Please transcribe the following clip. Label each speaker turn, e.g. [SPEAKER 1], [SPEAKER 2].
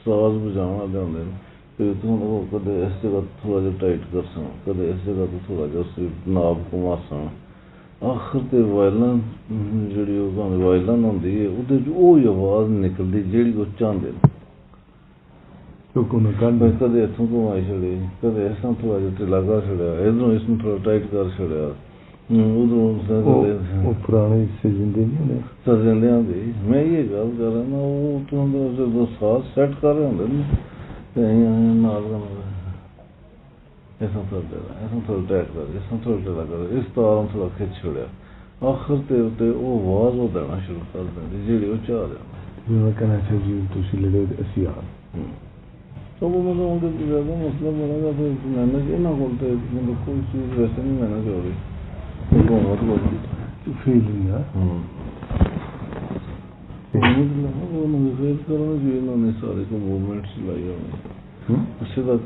[SPEAKER 1] ਸਾਜ਼ ਵਜਾਉਣ ਵਾਲੇ ਹੁੰਦੇ ਨੇ ਫਿਰ ਤੁਹਾਨੂੰ ਕਦੇ ਇਸ ਜਗ੍ਹਾ ਥੋੜ੍ਹਾ ਜਿਹਾ ਟਾਈਟ ਕਰ ਸਨ, ਕਦੇ ਇਸ ਜਗ੍ਹਾ ਤੋਂ ਥੋੜ੍ਹਾ ਜਿਹਾ ਅਸੀਂ ਨਾਬ ਘੁਮਾ ਸਨ। ਆਖਰ 'ਤੇ ਵਾਇਲਨ ਜਿਹੜੀ ਉਹ ਵਾਇਲਨ ਹੁੰਦੀ ਹੈ ਉਹਦੇ 'ਚ ਉਹ ਹੀ ਆਵਾਜ਼ ਨਿਕਲਦੀ ਜਿਹੜੀ ਉਹ ਚਾਹੁੰਦੇ ਨੇ। ਕਦੇ ਇੱਥੋਂ ਘੁਮਾਈ ਛੱਡੇ, ਕਦੇ ਇਸ ਤਰ੍ਹਾਂ ਥੋੜ੍ਹਾ ਜਿਹਾ ਢਿੱਲਾ ਕਰ ਛੱਡਿਆ, ਇੱਧਰੋਂ ਇਸ ਨੂੰ ਥੋੜ੍ਹਾ ਟਾਈਟ ਕਰ ਛੱਡਿਆ, ਉਧਰੋਂ
[SPEAKER 2] ਪੁਰਾਣੇ ਜਿੰਦੇ ਨਹੀਂ
[SPEAKER 1] ਸਰਜਿੰਦਿਆਂ ਦੀ। ਮੈਂ ਇਹ ਗੱਲ ਕਰ ਰਿਹਾ ਨਾ, ਉਹ ਜਦੋਂ ਸਾਜ਼ ਸੈੱਟ ਕਰ ਰਹੇ ਹੁੰਦੇ ਨੇ ਅਤੇ ਨਾਲ ਇਸ ਤਰ੍ਹਾਂ ਥੋੜ੍ਹਾ ਟਾਈਟ ਕਰ, ਇਸ ਤਰ੍ਹਾਂ ਥੋੜ੍ਹਾ ਢਿੱਲਾ ਕਰ, ਇਸ ਤਾਰ ਨੂੰ ਥੋੜ੍ਹਾ ਖਿੱਚ ਛੱਡਿਆ। ਆਖਰ 'ਤੇ ਉੱਤੇ ਉਹ ਆਵਾਜ਼ ਉਹ ਦੇਣਾ ਸ਼ੁਰੂ ਕਰ ਦਿੰਦੀ ਜਿਹੜੀ ਉਹ ਚਾਹ ਰਿਹਾ।
[SPEAKER 2] ਮੈਂ ਕਹਿਣਾ ਚਾਹੀਦਾ ਜੀ ਤੁਸੀਂ ਲੜੇ ਅਸੀਂ ਆ
[SPEAKER 1] ਸਭ ਮਤਲਬ ਜ਼ਿਆਦਾ ਮਸਲਾ ਬਣੇਗਾ ਫਿਰ ਮਿਹਨਤ ਇਹਨਾਂ ਕੋਲ ਤਾਂ ਮਤਲਬ ਕੋਈ ਚੀਜ਼ ਵੈਸੇ ਨਹੀਂ ਮਿਹਨਤ ਹੋ ਰਹੀ ਹੁਕੂਮਤ ਕੋਲ
[SPEAKER 2] ਫੀਲਿੰਗ ਆ
[SPEAKER 1] ਉਹਨੂੰ ਫੇਰ ਕਰਨਾ ਜੀ ਇਹਨਾਂ ਨੇ ਸਾਰੇ ਕੋ ਮੂਵਮੈਂਟਸ ਲਾਈ ਹੋਣੀ।